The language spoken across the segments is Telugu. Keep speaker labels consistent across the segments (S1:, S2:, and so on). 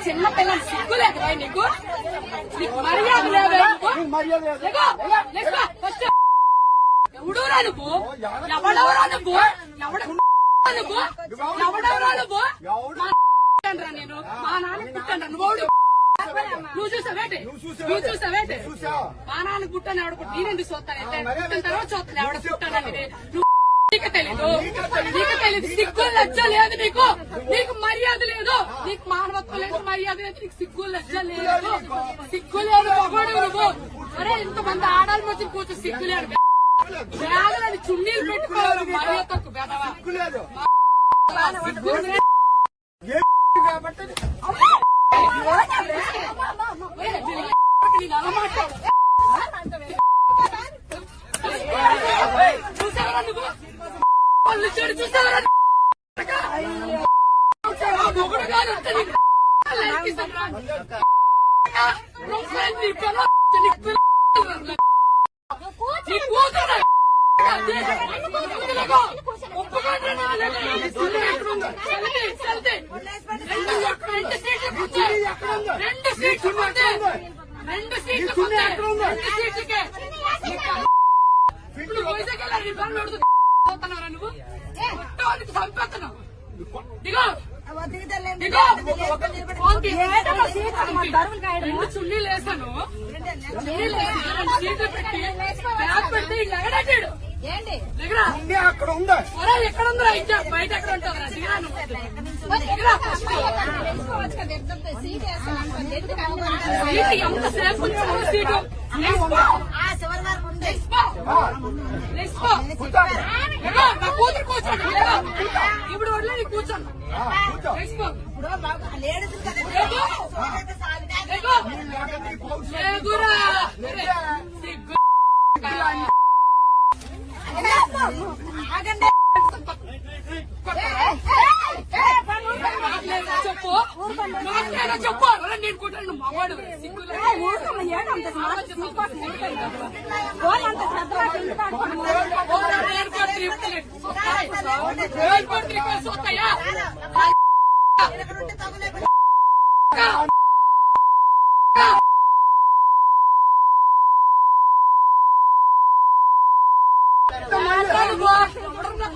S1: చిన్న పిల్లలు సిగ్గు లేకరా నీకు మర్యాద లేదా ఎవడోరా నువ్వు ఎవడెవరా నువ్వు ఎవడెవరా నువ్వు నేను మా నాన్న పుట్టాను నువ్వు నువ్వు చూసావేటే మా నాన్న పుట్టాను ఎవడ పుట్టి నేనెందుకు చూస్తానంటే పుట్టిన తర్వాత చూస్తాను ఎవడ పుట్టానని నీకు తెలీదు సిగ్గు లజ్జ లేదు నీకు మర్యాద లేదు నీకు మానవత్వం లేదు మర్యాద లేదు నీకు సిగ్గు లజ్జ లేదు పొగడు నువ్వు అరే ఇంతమంది ఆడాలి మధ్య కూర్చో సిగ్గు లేదు బ్యాగులని చున్నీలు పెట్టుకోవాలి మర్యాద తక్కువ బెదవా చూసావరా నువ్వు పళ్ళు చెడు చూసావరా మొగుడు కాదు రెండు సీట్లు నువ్వు చంపేస్తున్నావు రెండు చున్నీలు వేసాను సీట్లు పెట్టి బ్యాగ్ పెడితే ఇట్లా ఎగడాడు అక్కడ ఉందా ఎక్కడ ఉందా ఇంకా బయట ఎక్కడ ఉంటుందా ఎంతసేపు సీటు నా కూతురు కూర్చోండి ఇప్పుడు వడ్లే నీకు కూర్చోండి చెప్పు చెప్పు నేను కూర్చోండి మగవాడు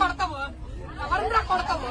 S1: కొడతావు ఎవరన్నా కొడతావు